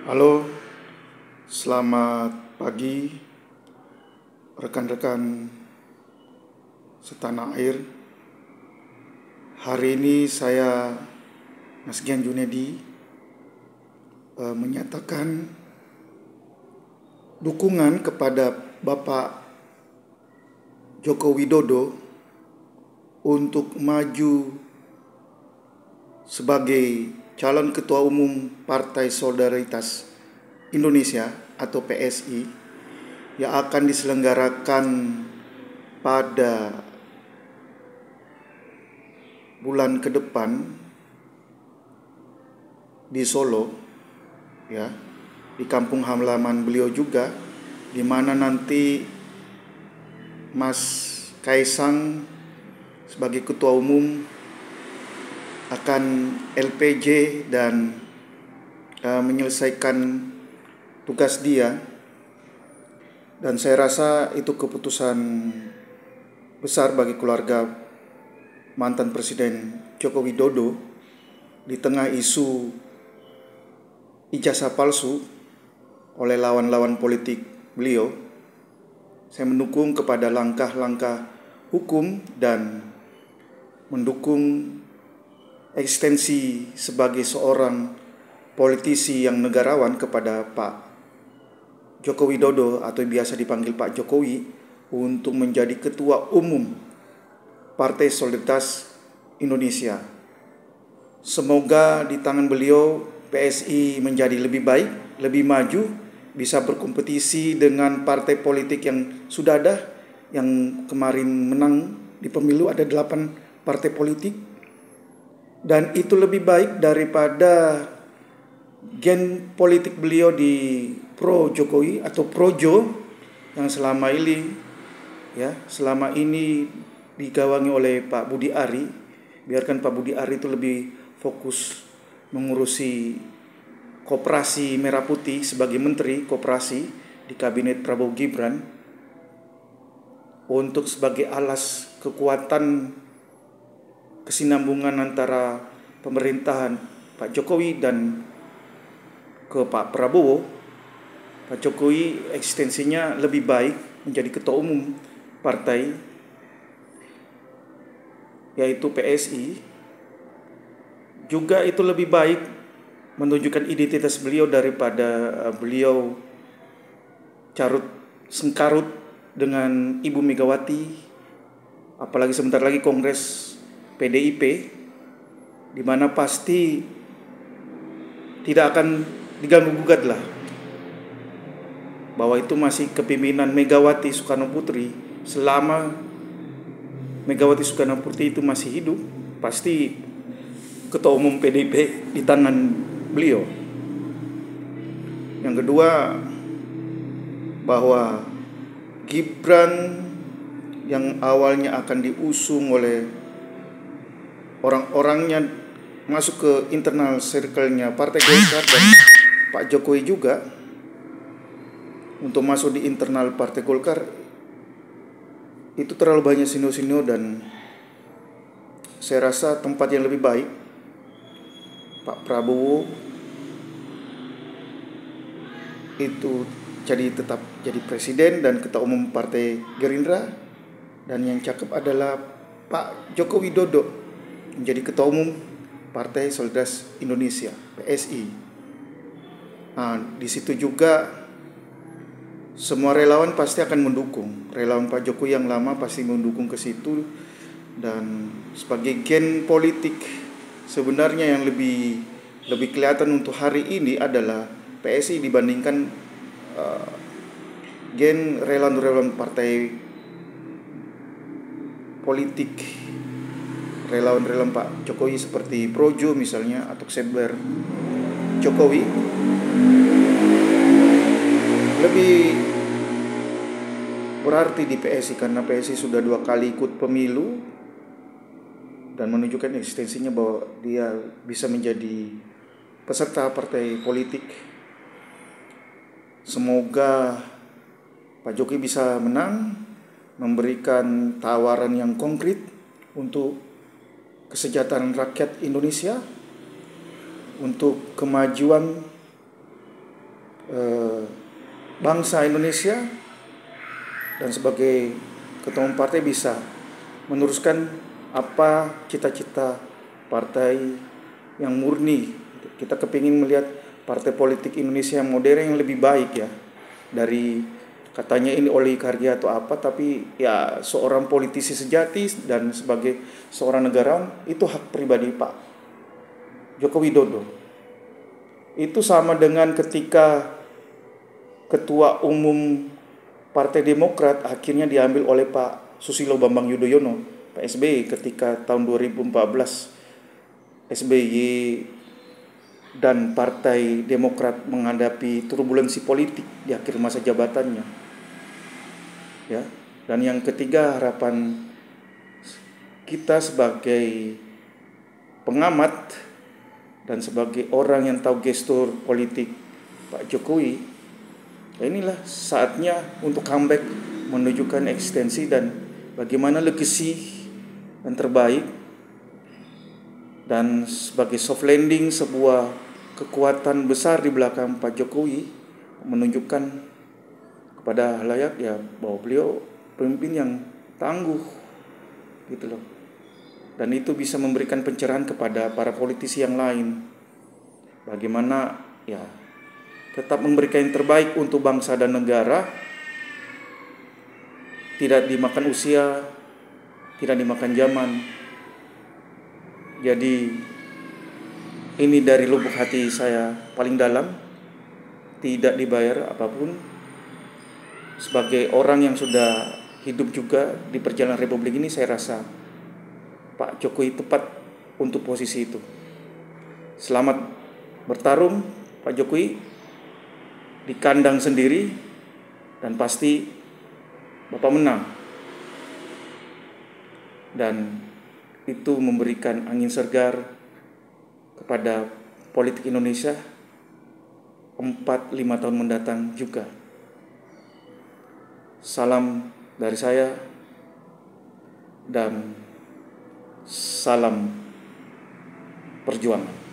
Halo, selamat pagi rekan-rekan setanah air. Hari ini saya, Mas Gian Junedi, menyatakan dukungan kepada Bapak Joko Widodo untuk maju sebagai calon Ketua Umum Partai Solidaritas Indonesia atau PSI yang akan diselenggarakan pada bulan ke depan di Solo, ya, di kampung halaman beliau juga, di mana nanti Mas Kaisang sebagai Ketua Umum akan LPJ dan menyelesaikan tugas dia. Dan saya rasa itu keputusan besar bagi keluarga mantan Presiden Joko Widodo di tengah isu ijazah palsu oleh lawan-lawan politik beliau. Saya mendukung kepada langkah-langkah hukum dan mendukung eksistensi sebagai seorang politisi yang negarawan kepada Pak Joko Widodo atau biasa dipanggil Pak Jokowi untuk menjadi Ketua Umum Partai Solidaritas Indonesia. Semoga di tangan beliau PSI menjadi lebih baik, lebih maju, bisa berkompetisi dengan partai politik yang sudah ada, yang kemarin menang di pemilu ada 8 partai politik. Dan itu lebih baik daripada gen politik beliau di pro Jokowi atau projo yang selama ini digawangi oleh Pak Budi Ari. Biarkan Pak Budi Ari itu lebih fokus mengurusi koperasi Merah Putih sebagai Menteri Koperasi di Kabinet Prabowo Gibran untuk sebagai alas kekuatan kesinambungan antara pemerintahan Pak Jokowi dan ke Pak Prabowo. Pak Jokowi eksistensinya lebih baik menjadi Ketua Umum partai, yaitu PSI. Juga itu lebih baik menunjukkan identitas beliau daripada beliau carut sengkarut dengan Ibu Megawati, apalagi sebentar lagi Kongres PDIP, di mana pasti tidak akan diganggu-gugat lah, bahwa itu masih kepemimpinan Megawati Soekarno Putri. Selama Megawati Soekarno Putri itu masih hidup, pasti Ketua Umum PDIP di tangan beliau. Yang kedua, bahwa Gibran yang awalnya akan diusung oleh orang-orangnya masuk ke internal circle-nya Partai Golkar dan Pak Jokowi juga untuk masuk di internal Partai Golkar, itu terlalu banyak sino-sino, dan saya rasa tempat yang lebih baik Pak Prabowo itu tetap jadi presiden dan Ketua Umum Partai Gerindra, dan yang cakep adalah Pak Joko Widodo menjadi Ketua Umum Partai Solidaritas Indonesia PSI. Di situ juga semua relawan pasti akan mendukung. Relawan Pak Jokowi yang lama pasti mendukung ke situ. Dan sebagai gen politik, sebenarnya yang lebih kelihatan untuk hari ini adalah PSI dibandingkan gen relawan-relawan partai politik, relawan-relawan Pak Jokowi seperti Projo misalnya atau Seber Jokowi lebih berarti di PSI, karena PSI sudah 2 kali ikut pemilu dan menunjukkan eksistensinya bahwa dia bisa menjadi peserta partai politik. Semoga Pak Jokowi bisa menang, memberikan tawaran yang konkret untuk kesejahteraan rakyat Indonesia, untuk kemajuan eh, bangsa Indonesia dan sebagai ketua umum partai bisa meneruskan apa cita-cita partai yang murni. Kita kepingin melihat partai politik Indonesia yang modern yang lebih baik ya, dari katanya ini oligarki atau apa, tapi ya seorang politisi sejati dan sebagai seorang negarawan itu hak pribadi Pak Joko Widodo. Itu sama dengan ketika ketua umum Partai Demokrat akhirnya diambil oleh Pak Susilo Bambang Yudhoyono, Pak SBY, ketika tahun 2014 SBY dan Partai Demokrat menghadapi turbulensi politik di akhir masa jabatannya. Ya. Dan yang ketiga, harapan kita sebagai pengamat dan sebagai orang yang tahu gestur politik Pak Jokowi, ya inilah saatnya untuk comeback, menunjukkan eksistensi dan bagaimana legacy yang terbaik, dan sebagai soft landing, sebuah kekuatan besar di belakang Pak Jokowi, menunjukkan kepada halayak ya bahwa beliau pemimpin yang tangguh gitu loh. Dan itu bisa memberikan pencerahan kepada para politisi yang lain, bagaimana ya tetap memberikan yang terbaik untuk bangsa dan negara, tidak dimakan usia, tidak dimakan zaman. Jadi ini dari lubuk hati saya paling dalam, tidak dibayar apapun. Sebagai orang yang sudah hidup juga di perjalanan Republik ini, saya rasa Pak Jokowi tepat untuk posisi itu. Selamat bertarung Pak Jokowi di kandang sendiri, dan pasti Bapak menang. Dan itu memberikan angin segar kepada politik Indonesia 4-5 tahun mendatang juga. Salam dari saya dan salam perjuangan.